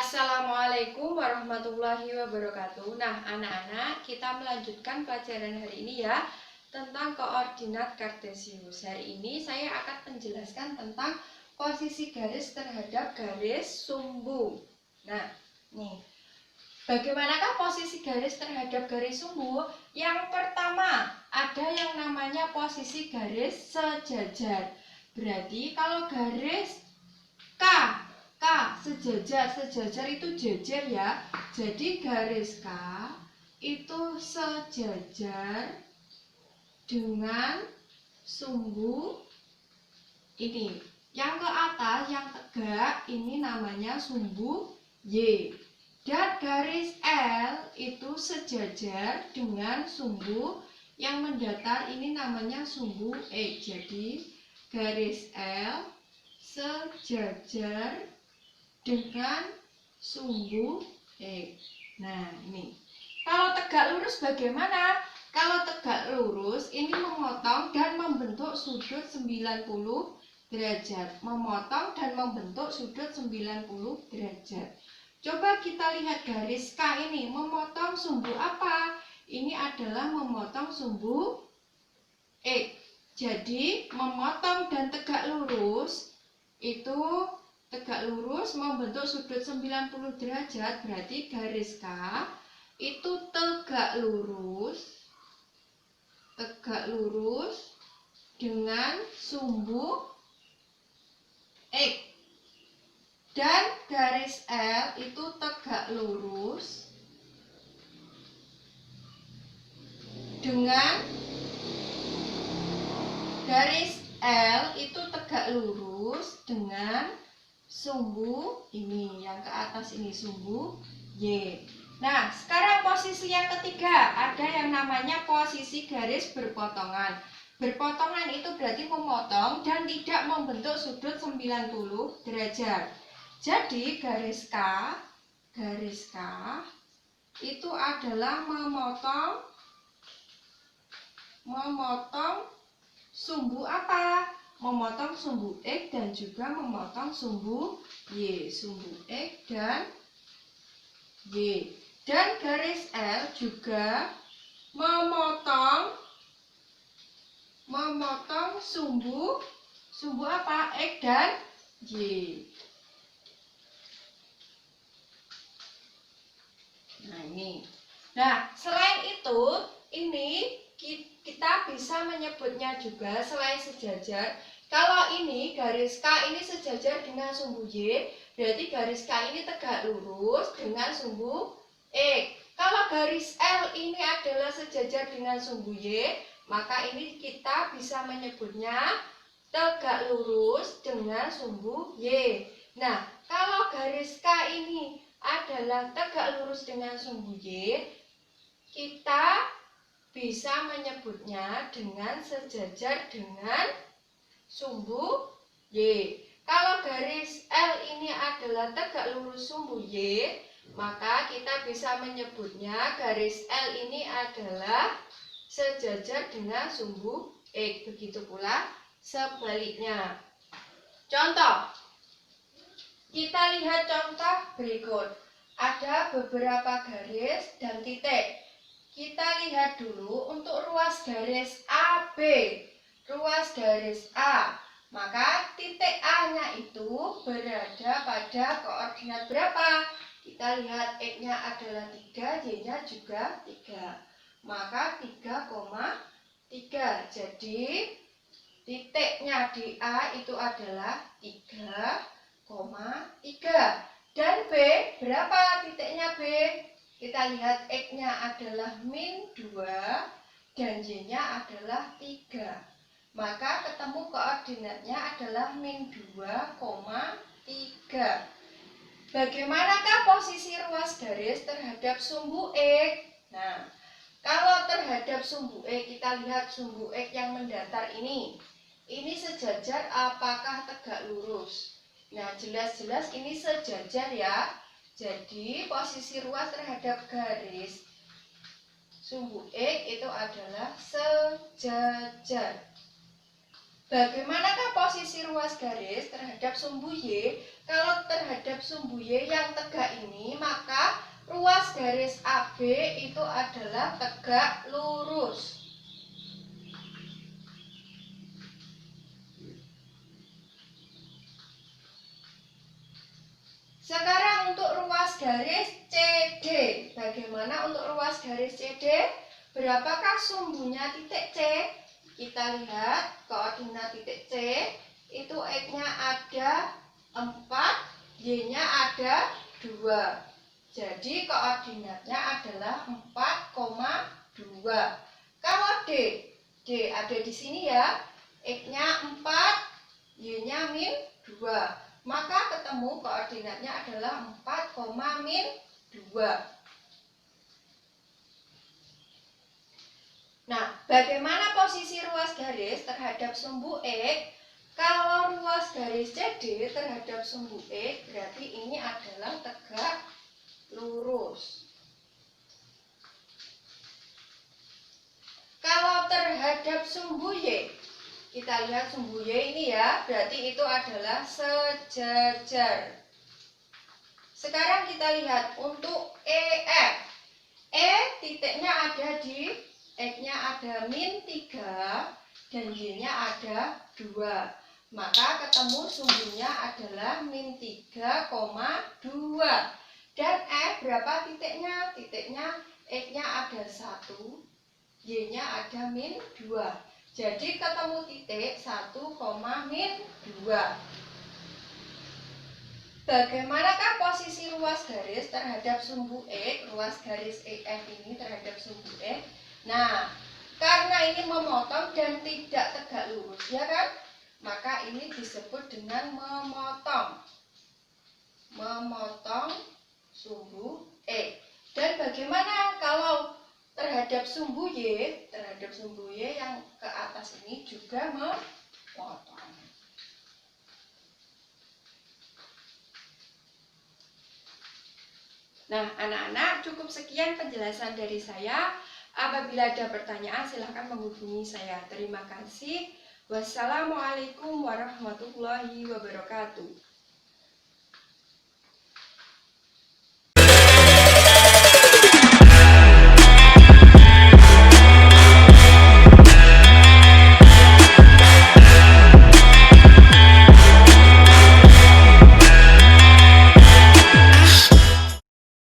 Assalamualaikum warahmatullahi wabarakatuh. Nah, anak-anak, kita melanjutkan pelajaran hari ini ya, tentang koordinat kartesius. Hari ini saya akan menjelaskan tentang posisi garis terhadap garis sumbu. Nah, nih, bagaimanakah posisi garis terhadap garis sumbu? Yang pertama, ada yang namanya posisi garis sejajar. Berarti kalau garis sejajar itu jejer ya. Jadi garis K itu sejajar dengan sumbu ini. Yang ke atas, yang tegak, ini namanya sumbu Y. Dan garis L itu sejajar dengan sumbu yang mendatar, ini namanya sumbu X. Jadi garis L sejajar dengan sumbu X. Nah, ini. Kalau tegak lurus bagaimana? Kalau tegak lurus ini memotong dan membentuk sudut 90 derajat. Memotong dan membentuk sudut 90 derajat. Coba kita lihat garis K ini memotong sumbu apa? Ini adalah memotong sumbu X. Jadi memotong dan tegak lurus itu tegak lurus membentuk sudut 90 derajat, berarti garis K itu tegak lurus dengan sumbu X. Dan garis L itu tegak lurus dengan garis L itu tegak lurus dengan sumbu ini, yang ke atas ini sumbu Y. Nah, sekarang posisi yang ketiga, ada yang namanya posisi garis berpotongan. Berpotongan itu berarti memotong dan tidak membentuk sudut 90 derajat. Jadi garis K itu adalah memotong sumbu apa? Memotong sumbu X dan juga memotong sumbu Y. Sumbu X dan Y. Dan garis L juga memotong sumbu apa? X dan Y. Nah, ini. Nah, selain itu, ini kita bisa menyebutnya juga selain sejajar. Kalau ini garis K ini sejajar dengan sumbu Y, berarti garis K ini tegak lurus dengan sumbu X. Kalau garis L ini adalah sejajar dengan sumbu Y, maka ini kita bisa menyebutnya tegak lurus dengan sumbu Y. Nah, kalau garis K ini adalah tegak lurus dengan sumbu Y, kita bisa menyebutnya dengan sejajar dengan sumbu Y. Kalau garis L ini adalah tegak lurus sumbu Y, maka kita bisa menyebutnya garis L ini adalah sejajar dengan sumbu X. Begitu pula sebaliknya. Contoh, kita lihat contoh berikut. Ada beberapa garis dan titik. Kita lihat dulu untuk ruas garis AB. Ruas garis A. Maka titik A-nya itu berada pada koordinat berapa? Kita lihat X-nya adalah 3, Y-nya juga 3. Maka 3,3. Jadi titiknya di A itu adalah 3,3. Dan B, berapa titiknya B? Kita lihat X-nya adalah -2 dan Y-nya adalah 3. Maka ketemu koordinatnya adalah -2,3. Bagaimanakah posisi ruas garis terhadap sumbu X? Nah, kalau terhadap sumbu X, kita lihat sumbu X yang mendatar ini. Ini sejajar apakah tegak lurus? Nah, jelas-jelas ini sejajar ya. Jadi posisi ruas terhadap garis sumbu X itu adalah sejajar. Bagaimanakah posisi ruas garis terhadap sumbu Y? Kalau terhadap sumbu Y yang tegak ini, maka ruas garis AB itu adalah tegak lurus. Sekarang untuk ruas garis CD. Bagaimana untuk ruas garis CD? Berapakah sumbunya titik C? Kita lihat koordinat titik C itu X-nya ada 4, Y-nya ada 2. Jadi koordinatnya adalah 4,2. Kalau D ada di sini ya. X-nya 4, Y-nya min 2. Maka ketemu koordinatnya adalah 4, min 2. Nah, bagaimana posisi ruas garis terhadap sumbu X? Kalau ruas garis CD terhadap sumbu X, berarti ini adalah tegak lurus. Kalau terhadap sumbu Y, kita lihat sumbu Y ini ya, berarti itu adalah sejajar. Sekarang kita lihat untuk EF. E titiknya ada di X-nya ada min 3 dan Y-nya ada 2. Maka ketemu sumbunya adalah min 3,2. Dan F berapa titiknya? Titiknya X-nya ada 1, Y-nya ada min 2. Jadi ketemu titik 1, min 2. Bagaimanakah posisi ruas garis terhadap sumbu X? Ruas garis EF ini terhadap sumbu X. Nah, karena ini memotong dan tidak tegak lurus, ya kan? Maka ini disebut dengan memotong. Memotong sumbu X. Dan bagaimana kalau terhadap sumbu Y? Terhadap sumbu Y yang ke atas ini juga memotong. Nah, anak-anak, cukup sekian penjelasan dari saya. Apabila ada pertanyaan, silahkan menghubungi saya. Terima kasih. Wassalamualaikum warahmatullahi wabarakatuh.